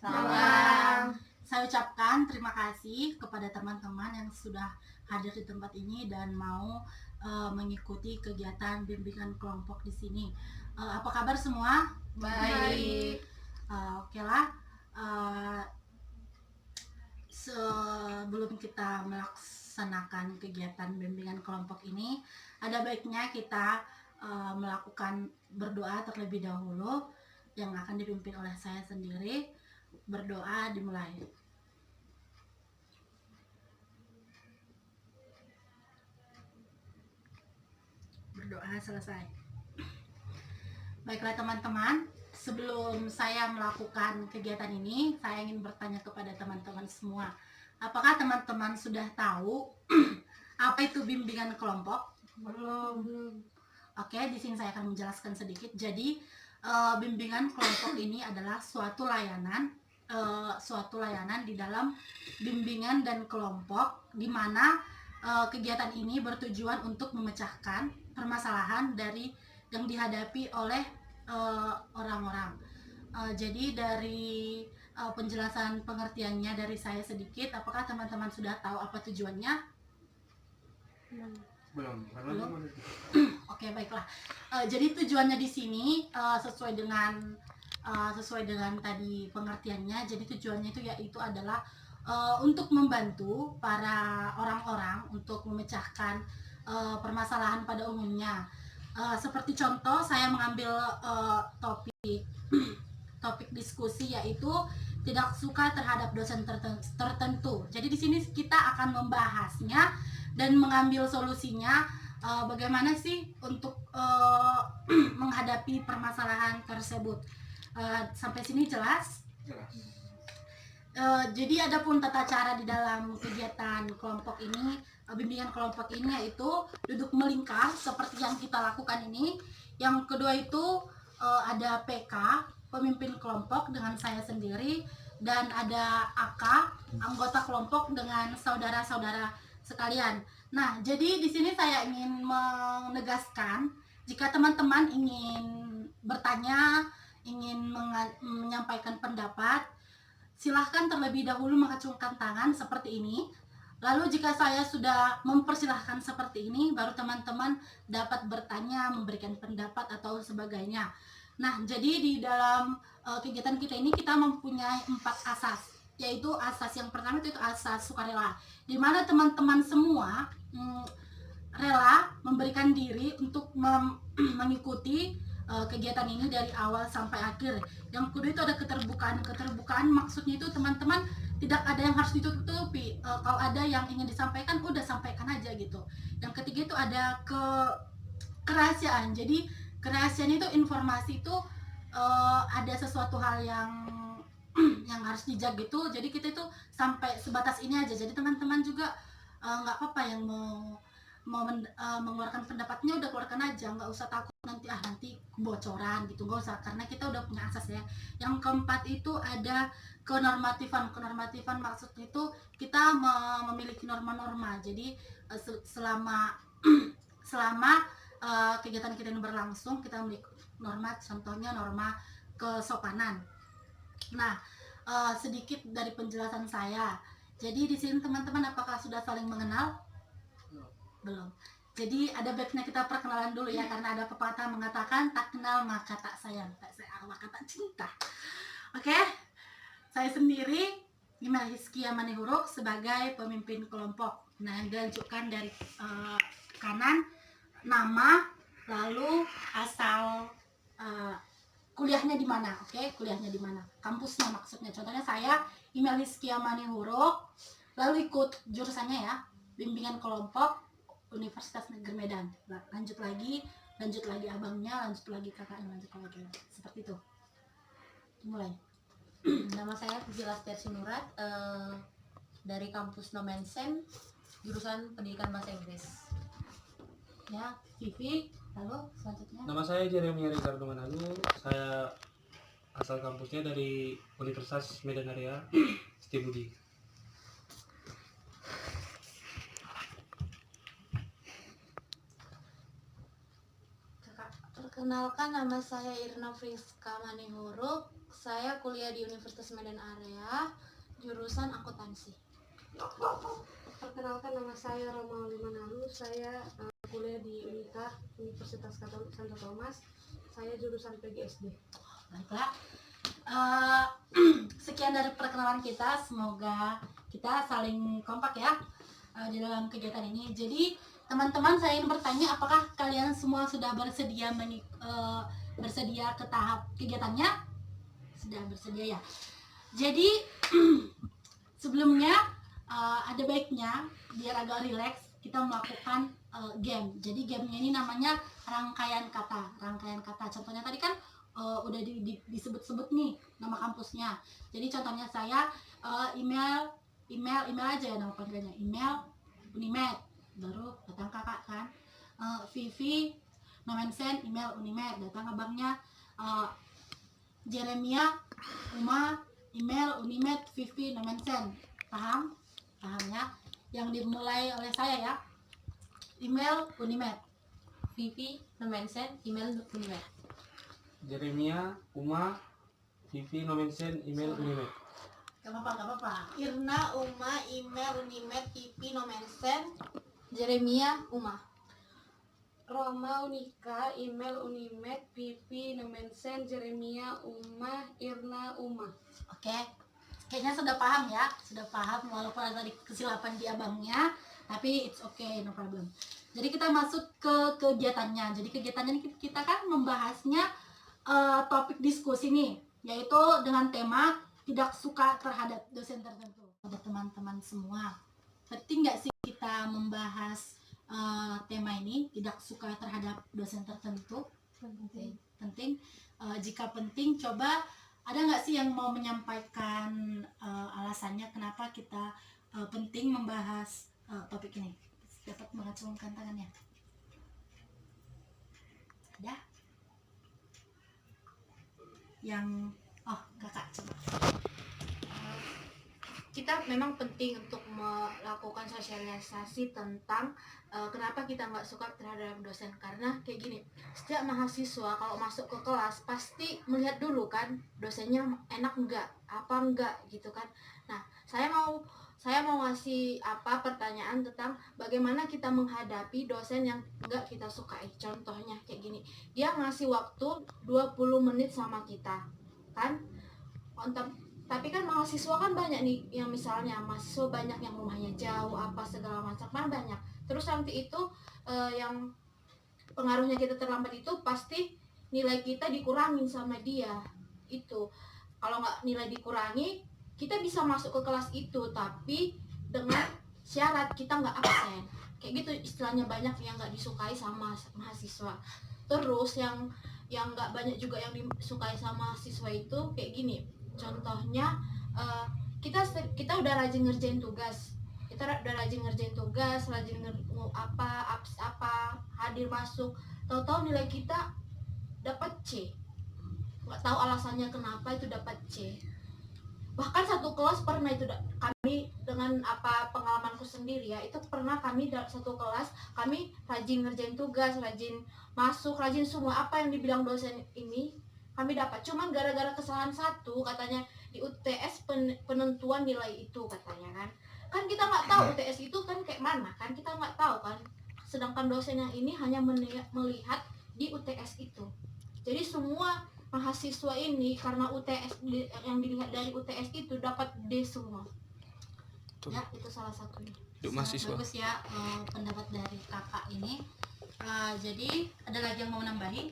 Salam. Saya ucapkan terima kasih kepada teman-teman yang sudah hadir di tempat ini dan mau mengikuti kegiatan bimbingan kelompok di sini. Apa kabar semua? Baik. Oke lah. Sebelum kita melaksanakan kegiatan bimbingan kelompok ini, ada baiknya kita melakukan berdoa terlebih dahulu yang akan dipimpin oleh saya sendiri. Berdoa dimulai. Berdoa selesai. Baiklah teman-teman, sebelum saya melakukan kegiatan ini, saya ingin bertanya kepada teman-teman semua. Apakah teman-teman sudah tahu apa itu bimbingan kelompok? Belum. Oke, di sini saya akan menjelaskan sedikit. Jadi, bimbingan kelompok ini adalah suatu layanan di dalam bimbingan dan kelompok, di mana kegiatan ini bertujuan untuk memecahkan permasalahan dari yang dihadapi oleh orang-orang. Jadi dari penjelasan pengertiannya dari saya sedikit, apakah teman-teman sudah tahu apa tujuannya? Belum. Oke, baiklah. Jadi tujuannya di sini sesuai dengan tadi pengertiannya. Jadi tujuannya itu yaitu adalah untuk membantu para orang-orang untuk memecahkan permasalahan pada umumnya. Seperti contoh, saya mengambil topik diskusi yaitu tidak suka terhadap dosen tertentu. Jadi di sini kita akan membahasnya dan mengambil solusinya. Bagaimana sih untuk menghadapi permasalahan tersebut. Sampai sini jelas? Jelas. Jadi ada pun tata cara di dalam kegiatan kelompok ini, bimbingan kelompok ini, yaitu duduk melingkar seperti yang kita lakukan ini. Yang kedua itu ada PK, pemimpin kelompok dengan saya sendiri, dan ada AK, anggota kelompok dengan saudara-saudara sekalian. Nah, jadi di sini saya ingin menegaskan, jika teman-teman ingin bertanya, ingin menyampaikan pendapat, silahkan terlebih dahulu mengacungkan tangan seperti ini. Lalu jika saya sudah mempersilahkan seperti ini, baru teman-teman dapat bertanya, memberikan pendapat atau sebagainya. Nah, jadi di dalam kegiatan kita ini kita mempunyai 4 asas, yaitu asas yang pertama itu asas sukarela, di mana teman-teman semua rela memberikan diri untuk mengikuti kegiatan ini dari awal sampai akhir. Yang kedua itu ada keterbukaan maksudnya itu teman-teman tidak ada yang harus ditutupi. Kalau ada yang ingin disampaikan, udah sampaikan aja gitu. Yang ketiga itu ada kerahasiaan. Jadi kerahasiaan itu informasi itu ada sesuatu hal yang yang harus dijaga gitu. Jadi kita itu sampai sebatas ini aja. Jadi teman-teman juga nggak apa-apa yang mau mengeluarkan pendapatnya, udah keluarkan aja, nggak usah takut nanti kebocoran gitu, nggak usah, karena kita udah punya asas ya. Yang keempat itu ada kenormatifan maksudnya itu kita memiliki norma-norma. Jadi selama kegiatan kita ini berlangsung, kita memiliki norma, contohnya norma kesopanan. Nah, sedikit dari penjelasan saya. Jadi di sini teman-teman apakah sudah saling mengenal? Belum. Jadi ada baiknya kita perkenalan dulu ya, karena ada pepatah mengatakan tak kenal maka tak sayang, tak sayang maka tak cinta. Oke, saya sendiri Imel Hizkia Manihuruk sebagai pemimpin kelompok. Nah, yang dilanjutkan dari kanan, nama, lalu asal kuliahnya di mana, oke? Kuliahnya di mana? Kampusnya maksudnya. Contohnya saya Imel Hizkia Manihuruk, lalu ikut jurusannya ya, bimbingan kelompok Universitas Negeri Medan. Lanjut lagi abangnya, lanjut lagi kakaknya, lanjut lagi. Seperti itu. Mulai. Nama saya Fuzila Sinurat, dari kampus Nomensen, jurusan Pendidikan Bahasa Inggris. Ya, Vivi, lalu selanjutnya. Nama saya Jeremy Ricardo Manalu. Saya asal kampusnya dari Universitas Medan Area Setibudi. Perkenalkan, nama saya Irna Friska Manihuruk. Saya kuliah di Universitas Medan Area, jurusan akuntansi. Perkenalkan, nama saya Roma Limanaru. Saya kuliah di UNITA, Universitas Katolik Santo Thomas. Saya jurusan PGSD. Baiklah. Sekian dari perkenalan kita. Semoga kita saling kompak ya di dalam kegiatan ini. Jadi teman-teman, saya ingin bertanya, apakah kalian semua sudah bersedia bersedia ke tahap kegiatannya? Sudah bersedia ya. Jadi sebelumnya ada baiknya biar agak rileks kita melakukan game. Jadi gamenya ini namanya rangkaian kata. Rangkaian kata. Contohnya tadi kan udah disebut-sebut nih nama kampusnya. Jadi contohnya saya email aja ya nama panggilannya. Email Unimed. Baru datang kakak kan. Vivi Nomensen email Unimed. Datang abangnya Jeremia Uma email Unimed Vivi Nomensen. Paham? Paham ya? Yang dimulai oleh saya ya. Email Unimed. Vivi Nomensen, email Unimed. Jeremia, Uma, Vivi, Nomensen, email Unimed. Gak apa-apa. Irna, Uma, email Unimed, Vivi Nomensen, Jeremia, Uma. Roma Unika, email Unimed, Vivi Nomensen, Jeremia, Uma, Irna, Uma. Oke. Kayaknya sudah paham ya. Sudah paham walaupun ada tadi kesilapan di abangnya. Tapi it's okay, no problem. Jadi kita masuk ke kegiatannya. Jadi kegiatannya ini kita kan membahasnya topik diskusi nih. Yaitu dengan tema tidak suka terhadap dosen tertentu. Pada teman-teman semua. Penting nggak sih kita membahas tema ini tidak suka terhadap dosen tertentu? Penting. Jika penting, coba ada nggak sih yang mau menyampaikan alasannya kenapa kita penting membahas topik ini? Dapat mengacungkan tangannya. Ada? Yang kakak coba. Kita memang penting untuk melakukan sosialisasi tentang kenapa kita nggak suka terhadap dosen, karena kayak gini, setiap mahasiswa kalau masuk ke kelas pasti melihat dulu kan dosennya enak nggak, apa enggak gitu kan. Nah, saya mau ngasih pertanyaan tentang bagaimana kita menghadapi dosen yang nggak kita sukai. Contohnya kayak gini, dia ngasih waktu 20 menit sama kita kan, tapi kan mahasiswa kan banyak nih, yang misalnya mahasiswa banyak yang rumahnya jauh apa segala macam kan banyak. Terus nanti itu yang pengaruhnya kita terlambat itu pasti nilai kita dikurangin sama dia. Itu kalau nggak nilai dikurangi, kita bisa masuk ke kelas itu tapi dengan syarat kita nggak absen. Kayak gitu istilahnya, banyak yang nggak disukai sama mahasiswa. Terus yang nggak banyak juga yang disukai sama mahasiswa itu kayak gini. Contohnya kita udah rajin ngerjain tugas, rajin hadir masuk, tahu-tahu nilai kita dapat C, nggak tahu alasannya kenapa itu dapat C. Bahkan satu kelas pernah itu kami dengan pengalamanku sendiri ya, itu pernah kami satu kelas kami rajin ngerjain tugas, rajin masuk, rajin semua apa yang dibilang dosen ini kami dapat, cuman gara-gara kesalahan satu katanya di UTS penentuan nilai itu katanya kan kita nggak tahu UTS itu kan kayak mana kan, kita nggak tahu kan, sedangkan dosen yang ini hanya melihat di UTS itu. Jadi semua mahasiswa ini karena UTS yang dilihat dari UTS itu dapat D semua. Ya, itu salah satunya. Mahasiswa. Bagus ya pendapat dari kakak ini. Jadi ada lagi yang mau nambahin?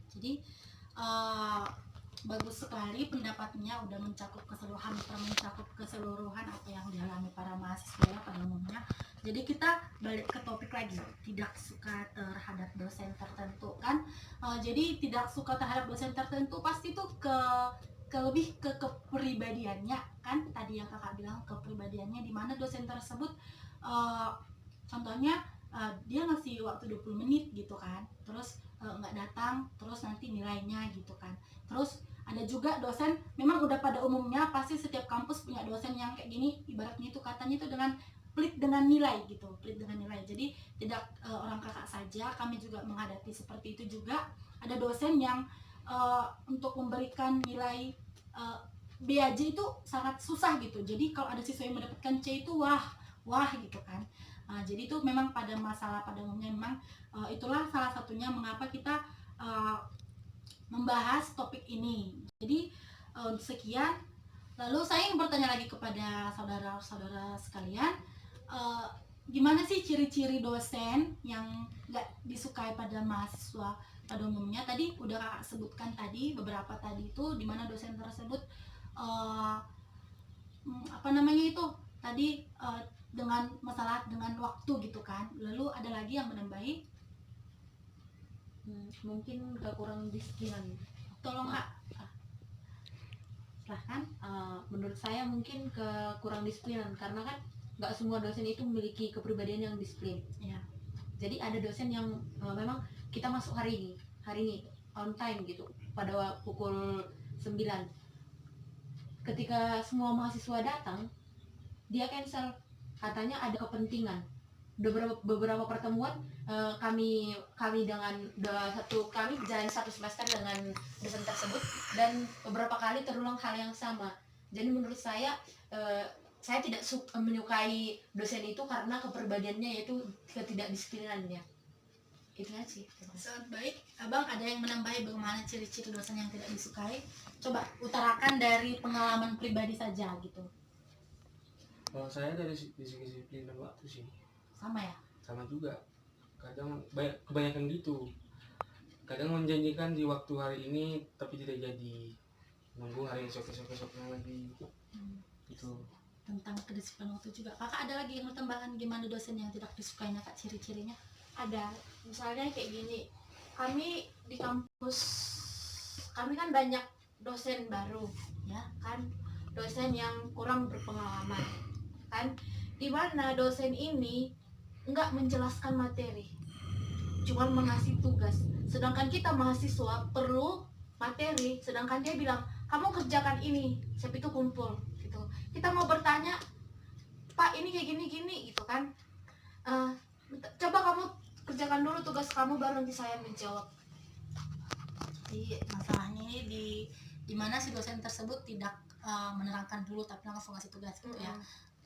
Jadi bagus sekali pendapatnya, udah mencakup keseluruhan apa yang dialami para mahasiswa ya pada umumnya. Jadi kita balik ke topik lagi, tidak suka terhadap dosen tertentu kan. Jadi tidak suka terhadap dosen tertentu pasti tuh lebih ke kepribadiannya kan, tadi yang kakak bilang kepribadiannya, di mana dosen tersebut contohnya dia ngasih waktu 20 menit gitu kan, terus nggak datang, terus nanti nilainya gitu kan. Terus ada juga dosen, memang udah pada umumnya pasti setiap kampus punya dosen yang kayak gini, ibaratnya itu katanya itu dengan pelit dengan nilai gitu, pelit dengan nilai. Jadi tidak orang kakak saja, kami juga menghadapi seperti itu juga. Ada dosen yang untuk memberikan nilai B aja itu sangat susah gitu. Jadi kalau ada siswa yang mendapatkan C itu wah gitu kan. Jadi itu memang pada umumnya memang itulah salah satunya mengapa kita membahas topik ini. Jadi sekian. Lalu saya ingin bertanya lagi kepada saudara-saudara sekalian, gimana sih ciri-ciri dosen yang nggak disukai pada mahasiswa pada umumnya? Tadi udah kakak sebutkan tadi beberapa tadi itu di mana dosen tersebut dengan masalah dengan waktu gitu kan. Lalu ada lagi yang menambahi, Mungkin kurang disiplinan. tolong kak. Silahkan. Menurut saya mungkin kurang disiplinan, karena kan nggak semua dosen itu memiliki kepribadian yang disiplin. Ya. Jadi ada dosen yang memang kita masuk hari ini on time gitu pada pukul 9. Ketika semua mahasiswa datang, dia cancel, katanya ada kepentingan. Beberapa pertemuan kami dengan kami jalan satu semester dengan dosen tersebut, dan beberapa kali terulang hal yang sama. Jadi menurut saya tidak menyukai dosen itu karena kepribadiannya, yaitu ketidakdisiplinannya. Itu aja sih. Sangat baik. Abang ada yang menambahi bagaimana ciri-ciri dosen yang tidak disukai? Coba utarakan dari pengalaman pribadi saja gitu. Kalau saya dari segi disiplin dan waktu sih Sama ya? sama juga. Kadang kebanyakan gitu. Kadang menjanjikan di waktu hari ini tapi tidak jadi. Nunggu hari esok-esoknya lagi. Gitu. Tentang kedisiplinan waktu juga. Kakak ada lagi yang mau tambahkan gimana dosen yang tidak disukainya kak, ciri-cirinya? Ada, misalnya kayak gini, kami di kampus kami kan banyak dosen baru ya kan, dosen yang kurang berpengalaman kan, dimana dosen ini nggak menjelaskan materi, cuman mengasih tugas, sedangkan kita mahasiswa perlu materi, sedangkan dia bilang kamu kerjakan ini, siapa itu kumpul gitu, kita mau bertanya Pak ini kayak gini gitu kan, coba kamu kerjakan dulu tugas kamu baru nanti saya menjawab. Jadi masalahnya ini di mana si dosen tersebut tidak menerangkan dulu tapi langsung ngasih tugas gitu ya.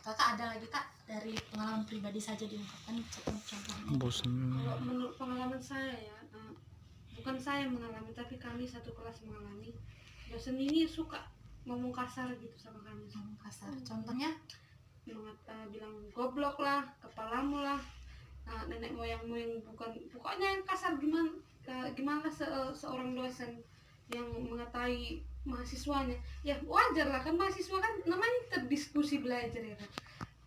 Kakak ada lagi kak dari pengalaman pribadi saja diungkapkan contohnya? Kalau menurut pengalaman saya ya, bukan saya mengalami tapi kami satu kelas mengalami, dosen ini suka ngomong kasar gitu sama kami. Kasar. Contohnya? Bilang goblok lah, kepalamu lah, nenek moyangmu yang bukan, pokoknya yang kasar. Gimana seorang dosen yang mengatai mahasiswanya, ya wajar lah kan, mahasiswa kan namanya terdiskusi belajar ya kan.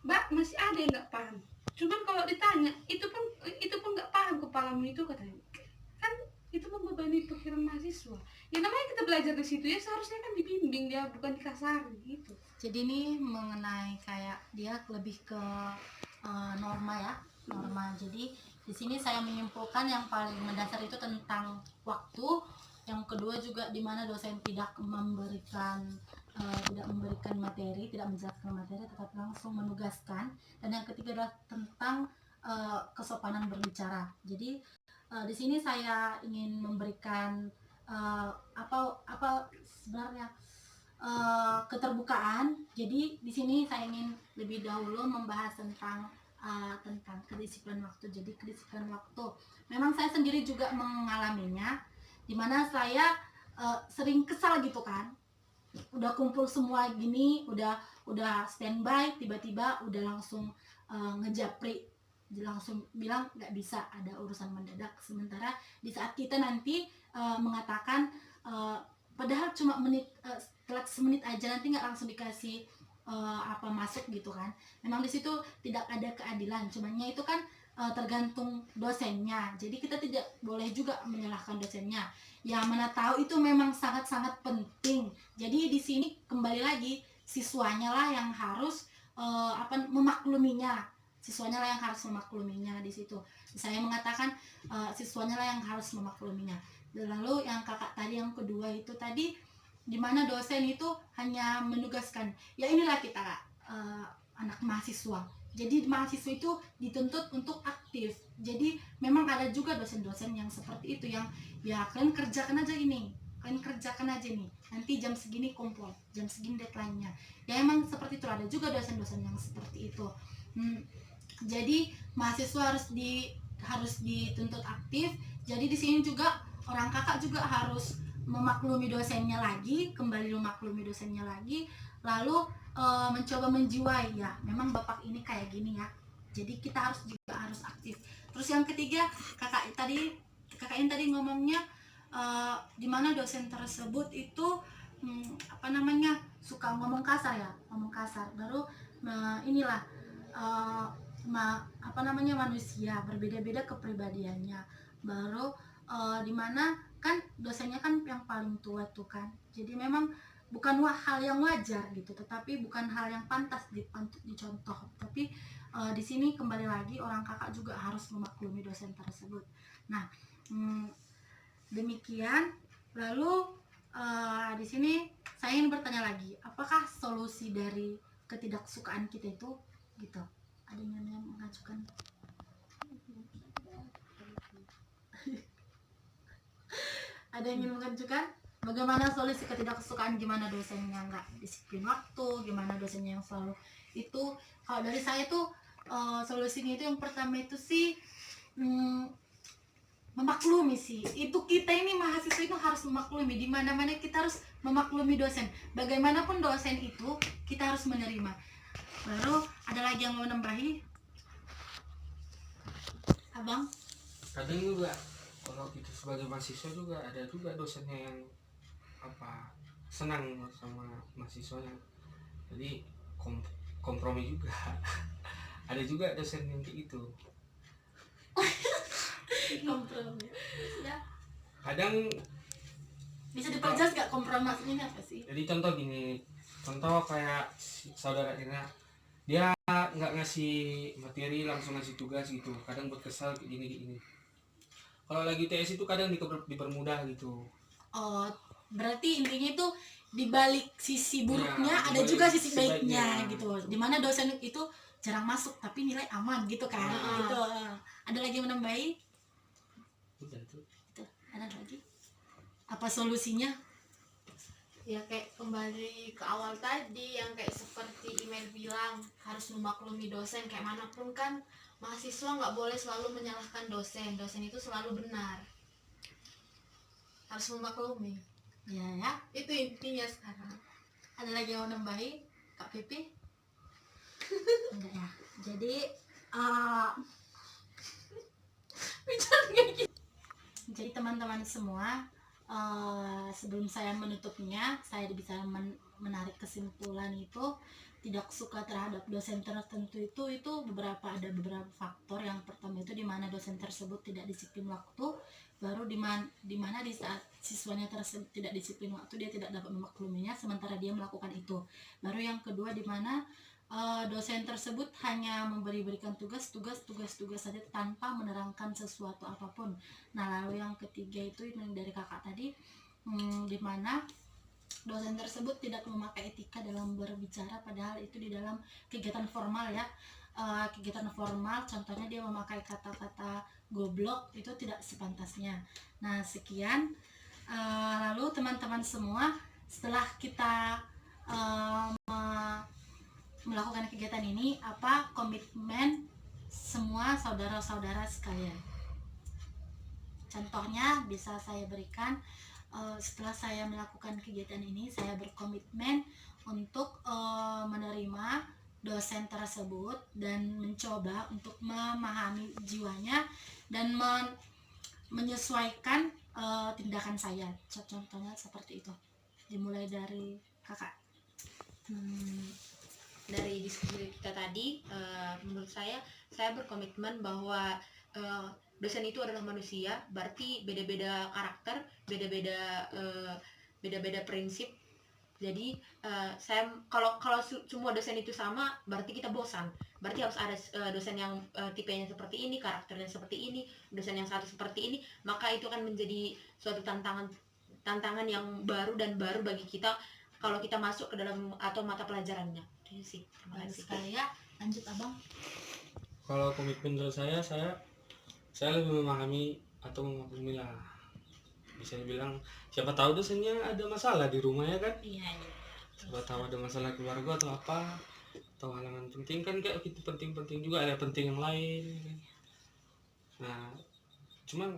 Mbak, masih ada yang nggak paham, cuman kalau ditanya itu pun nggak paham kepalamu itu, katanya kan itu membebani pikiran mahasiswa. Ya namanya kita belajar di situ ya seharusnya kan dibimbing, dia bukan dikasarin gitu. Jadi ini mengenai kayak dia lebih ke norma ya, norma. Jadi di sini saya menyimpulkan yang paling mendasar itu tentang waktu. Yang kedua juga di mana dosen tidak memberikan materi, tidak menjelaskan materi, tetapi langsung menugaskan. Dan yang ketiga adalah tentang kesopanan berbicara. Jadi di sini saya ingin memberikan sebenarnya keterbukaan. Jadi di sini saya ingin lebih dahulu membahas tentang kedisiplinan waktu. Jadi kedisiplinan waktu memang saya sendiri juga mengalaminya, dimana saya sering kesal gitu kan, udah kumpul semua gini, udah standby, tiba-tiba udah langsung ngejapri, langsung bilang nggak bisa, ada urusan mendadak. Sementara di saat kita nanti mengatakan padahal cuma telat semenit aja, nanti nggak langsung dikasih masuk gitu kan. Memang di situ tidak ada keadilan, cumannya itu kan tergantung dosennya. Jadi kita tidak boleh juga menyalahkan dosennya. Ya mana tahu itu memang sangat-sangat penting. Jadi di sini kembali lagi siswanya lah yang harus memakluminya. Siswanya lah yang harus memakluminya di situ. Saya mengatakan siswanya lah yang harus memakluminya. Lalu yang kakak tadi yang kedua itu tadi, di mana dosen itu hanya menugaskan. Ya inilah kita anak mahasiswa. Jadi mahasiswa itu dituntut untuk aktif. Jadi memang ada juga dosen-dosen yang seperti itu, yang ya kalian kerjakan aja ini, kalian kerjakan aja nih, nanti jam segini kumpul, jam segini deadline-nya. Ya emang seperti itu, ada juga dosen-dosen yang seperti itu. Jadi mahasiswa harus dituntut aktif. Jadi di sini juga orang kakak juga harus memaklumi dosennya lagi, kembali memaklumi dosennya lagi, lalu mencoba menjiwai, ya memang bapak ini kayak gini ya, jadi kita harus aktif. Terus yang ketiga, kakak ini tadi ngomongnya di mana dosen tersebut itu suka ngomong kasar ya, baru inilah manusia berbeda-beda kepribadiannya, baru di mana kan dosennya kan yang paling tua tuh kan, jadi memang bukan hal yang wajar gitu, tetapi bukan hal yang pantas dicontoh. Tapi di sini kembali lagi orang kakak juga harus memaklumi dosen tersebut. Nah, demikian. Lalu di sini saya ingin bertanya lagi, apakah solusi dari ketidaksukaan kita itu gitu? Ada yang mengajukan? Ada yang ingin mengajukan? Bagaimana solusi ketidaksukaan, gimana dosennya nggak disiplin waktu, gimana dosennya yang selalu itu. Kalau dari saya tuh solusinya itu yang pertama itu sih memaklumi sih. Itu kita ini mahasiswa itu harus memaklumi, di mana-mana kita harus memaklumi dosen. Bagaimanapun dosen itu kita harus menerima. Baru ada lagi yang mau nambahi? Abang? Kadang juga kalau kita sebagai mahasiswa juga ada juga dosennya yang senang sama mahasiswanya, jadi kompromi juga. Ada juga dosen yang kayak gitu. Kompromi ya. Kadang Bisa diperjelas gak kompromi maksudnya apa sih? jadi contoh kayak saudara Ina, dia nggak ngasih materi, langsung ngasih tugas gitu, kadang buat kesal kayak gini. Kalau lagi TS itu kadang dipermudah gitu. Oh, berarti intinya itu di balik sisi buruknya Ya, ada dibalik juga sisi sisi baiknya baiknya. gitu. Dimana dosen itu jarang masuk tapi nilai aman gitu kan. Ah. Gitu. Ada lagi yang menambahi? Udah tuh. Itu. Ada lagi? Apa solusinya? Ya kayak kembali ke awal tadi yang kayak seperti email bilang, harus memaklumi dosen. Kayak manapun kan mahasiswa nggak boleh selalu menyalahkan dosen itu selalu benar, harus memaklumi. Ya. Itu intinya sekarang. Ada lagi yang mau nambahi? Kak Pipi? Enggak ya. Jadi jadi teman-teman semua, sebelum saya menutupnya, saya bisa menarik kesimpulan itu tidak suka terhadap dosen tertentu itu ada beberapa faktor. Yang pertama itu di mana dosen tersebut tidak disiplin waktu, baru di mana di saat siswanya tersebut tidak disiplin waktu dia tidak dapat memakluminya sementara dia melakukan itu. Baru yang kedua di mana dosen tersebut hanya berikan tugas saja tanpa menerangkan sesuatu apapun. Nah, lalu yang ketiga itu yang dari kakak tadi, di mana dosen tersebut tidak memakai etika dalam berbicara, padahal itu di dalam kegiatan formal ya. Kegiatan formal contohnya dia memakai kata-kata goblok, itu tidak sepantasnya. Nah, sekian. Lalu teman-teman semua, setelah kita melakukan kegiatan ini, apa komitmen semua saudara-saudara sekalian? Contohnya bisa saya berikan, setelah saya melakukan kegiatan ini, saya berkomitmen untuk menerima dosen tersebut dan mencoba untuk memahami jiwanya dan menyesuaikan tindakan saya. Contohnya seperti itu. Dimulai dari kakak. Dari diskusi kita tadi, menurut saya berkomitmen bahwa dosen itu adalah manusia, berarti beda-beda karakter, beda-beda prinsip. Jadi kalau semua dosen itu sama, berarti kita bosan. Berarti harus ada dosen yang tipenya seperti ini, karakternya seperti ini, dosen yang satu seperti ini, maka itu akan menjadi suatu tantangan yang baru bagi kita kalau kita masuk ke dalam atau mata pelajarannya. Itu sih. Terima Bagus kasih. sekali ya. Lanjut abang. Kalau komitmen dari saya lebih memahami atau memaklumi lah. bisa dibilang siapa tahu dosennya ada masalah di rumah ya kan, Iya. siapa tahu ada masalah keluarga atau apa, atau halangan penting kan, kayak gitu penting-penting juga ada penting yang lain ya kan. Nah cuman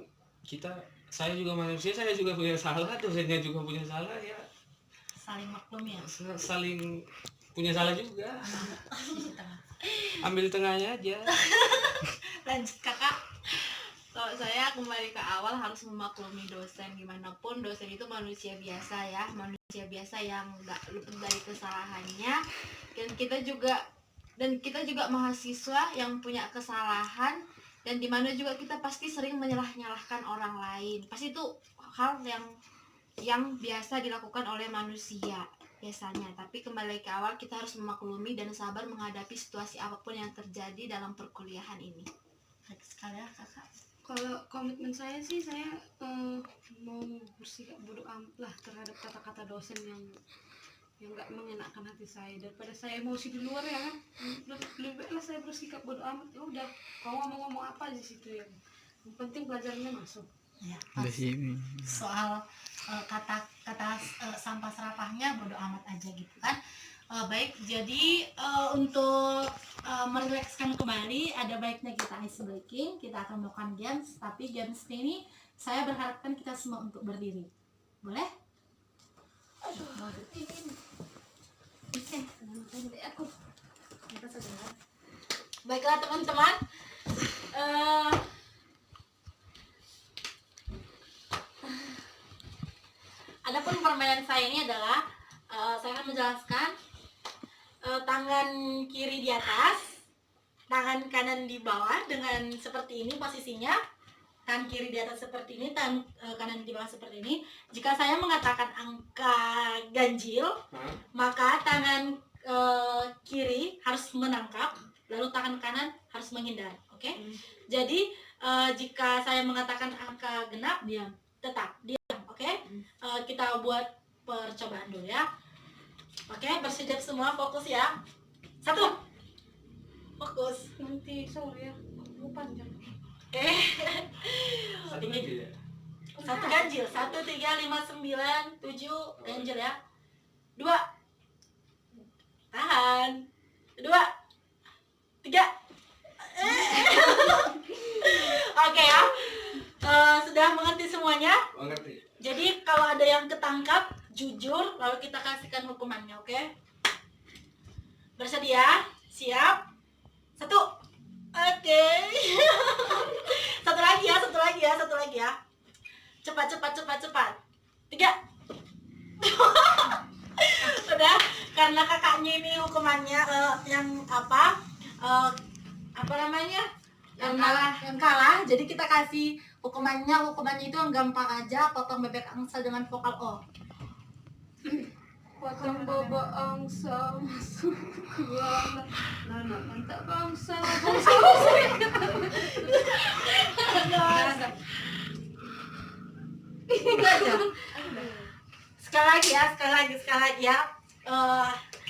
saya juga manusia, saya juga punya salah, dosennya juga punya salah ya, Saling maklum ya. saling punya salah juga. Ambil tengahnya aja. Lanjut kakak. Kalau saya kembali ke awal harus memaklumi dosen, gimana pun dosen itu manusia biasa ya, manusia biasa yang nggak luput dari kesalahannya, dan kita juga mahasiswa yang punya kesalahan, dan dimana juga kita pasti sering menyalahkan orang lain, pasti itu hal yang biasa dilakukan oleh manusia biasanya. Tapi kembali ke awal, kita harus memaklumi dan sabar menghadapi situasi apapun yang terjadi dalam perkuliahan ini. Baik sekali ya kakak. Kalau komitmen saya sih, saya mau bersikap bodo amat lah terhadap kata-kata dosen yang nggak mengenakan hati saya, daripada saya emosi di luar ya kan. Lebih baiklah saya bersikap bodo amat, ya udah kau ngomong apa aja situ, yang penting pelajarannya masuk. Ya, pas soal kata-kata sampah serapahnya bodo amat aja gitu kan. Baik, jadi untuk merilekskan kembali, ada baiknya kita ice breaking, kita akan melakukan games, tapi games ini saya berharapkan kita semua untuk berdiri. Boleh? Aduh, dingin. Oke, aku. Baiklah teman-teman. Adapun permainan saya ini adalah saya akan menjelaskan tangan kiri di atas, tangan kanan di bawah dengan seperti ini posisinya. Tangan kiri di atas seperti ini, tangan kanan di bawah seperti ini. Jika saya mengatakan angka ganjil, maka tangan kiri harus menangkap, lalu tangan kanan harus menghindar. Oke? Jadi jika saya mengatakan angka genap, diam, tetap diam. Oke? Kita buat percobaan dulu ya. Oke, bersiap semua, fokus ya. 1. Fokus. Nanti sore ya, lupa jangan. Satu lagi ya. 1 ganjil. 1, 3, 5, 9, 7 ganjil ya. 2. Tahan. 2, 3. Oke ya. Sudah mengerti semuanya? Mengerti. Jadi kalau ada yang ketangkap, jujur, lalu kita kasihkan hukumannya, oke? Bersedia? Siap? 1. Oke. Satu lagi ya. Cepat. 3. Udah, karena kakaknya ini hukumannya yang apa namanya? Yang kalah. Jadi kita kasih hukumannya itu yang gampang aja, potong bebek angsa dengan vokal O. Potong bobo angsa masuk gua nana mantap bangsa. Sekali lagi ya.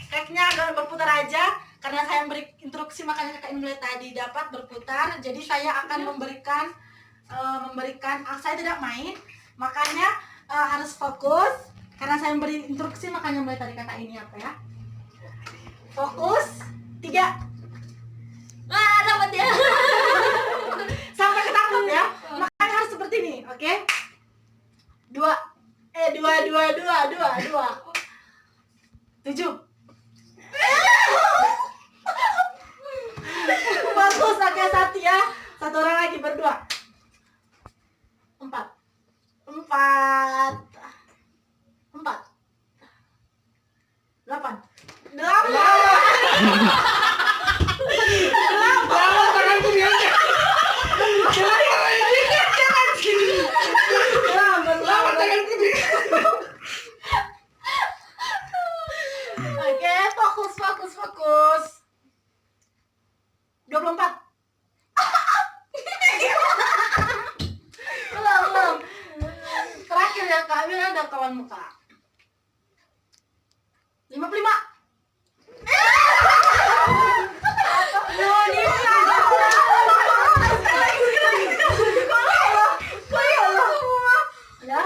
Kayaknya agak berputar aja karena saya beri instruksi, makanya kakak ini mulai tadi dapat berputar. Jadi saya akan memberikan saya tidak main, makanya harus fokus karena saya memberi instruksi, makanya mulai tadi kakak ini apa ya. Fokus. 3. Dapat ya. Sampai ketangkep ya. Makanya harus seperti ini, oke? 2. 7. Bagus, oke, 1 ya. 1 orang lagi berdua. 4. 8. Tanganku diangkat. Tanganku diangkat. Oke, fokus. 24. Belum. Terakhir ya Kak, biar ada kawan muka. 55. Ya.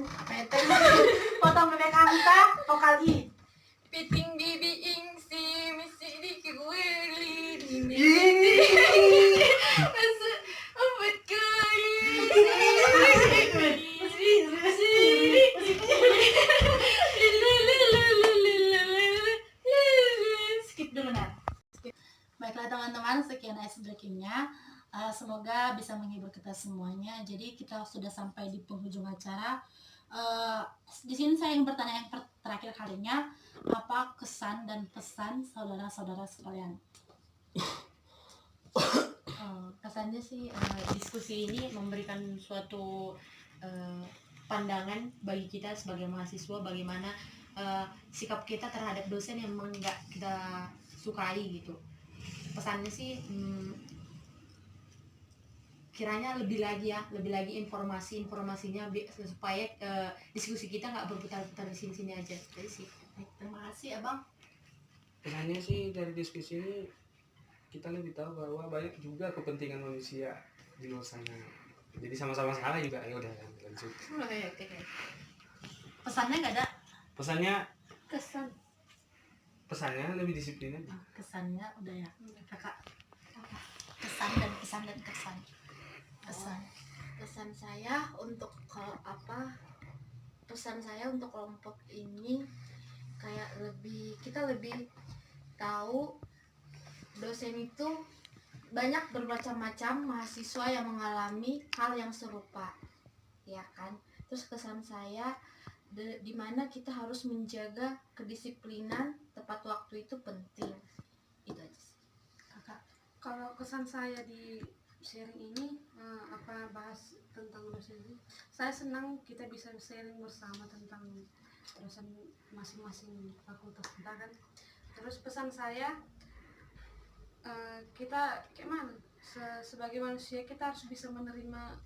Peten. Potong bebek angsa, vokal I. Piting bibi ingsi misi di keweli di obat kali Skip dulu Nat. Baiklah teman-teman, sekian ice breakingnya. Semoga bisa menghibur kita semuanya. Jadi kita sudah sampai di penghujung acara. Di sini saya ingin bertanya yang terakhir kalinya, apa kesan dan pesan saudara-saudara sekalian? Kesannya sih diskusi ini memberikan suatu pandangan bagi kita sebagai mahasiswa, bagaimana sikap kita terhadap dosen yang memang nggak kita sukai gitu. Pesannya sih kiranya lebih lagi informasinya supaya diskusi kita nggak berputar-putar di sini-sini aja. Jadi sih. Baik, terima kasih Abang. Pesannya sih dari diskusi ini kita lebih tahu bahwa banyak juga kepentingan manusia di luar sana. Jadi sama-sama salah juga. Ya udah lanjut. Pesannya nggak ada? Pesannya lebih disiplin aja. Kesannya udah ya, kakak. Kesan dan pesan dan kesan. Pesan saya untuk pesan saya untuk kelompok ini kayak kita lebih tahu dosen itu banyak bermacam-macam mahasiswa yang mengalami hal yang serupa, ya kan. Terus kesan saya di mana kita harus menjaga kedisiplinan, tepat waktu itu penting. Itu aja sih. Kakak. Kalau kesan saya di sharing ini bahas tentang dosen ini, saya senang kita bisa sharing bersama tentang dosen masing-masing fakultas kita kan. Terus pesan saya, kita kayak mana sebagai manusia kita harus bisa menerima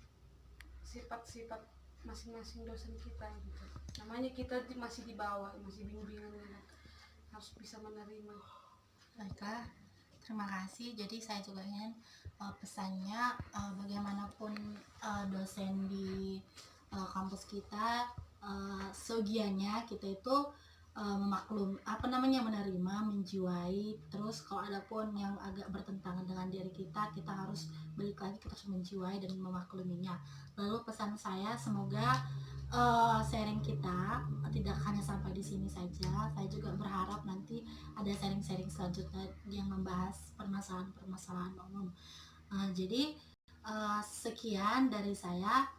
sifat-sifat masing-masing dosen kita gitu. Namanya kita masih di bawah, masih bingung-bingung, harus bisa menerima. Baiklah, terima kasih. Jadi saya juga ingin pesannya, bagaimanapun dosen di kampus kita, segianya kita itu menerima, menjiwai. Terus kalau ada pun yang agak bertentangan dengan diri kita harus balik lagi, kita harus menjiwai dan memakluminya. Lalu pesan saya, semoga sharing kita tidak hanya sampai di sini saja. Saya juga berharap nanti ada sharing-sharing selanjutnya yang membahas permasalahan-permasalahan umum. Jadi sekian dari saya.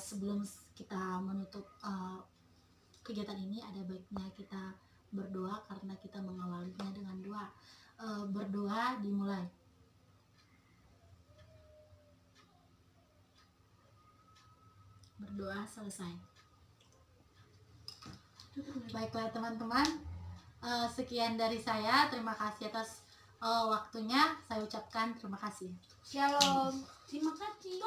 Sebelum kita menutup kegiatan ini, ada baiknya kita berdoa karena kita mengawalinya dengan doa. Berdoa dimulai. Berdoa selesai. Baiklah teman-teman, sekian dari saya. Terima kasih atas waktunya. Saya ucapkan terima kasih. Shalom. Terima kasih.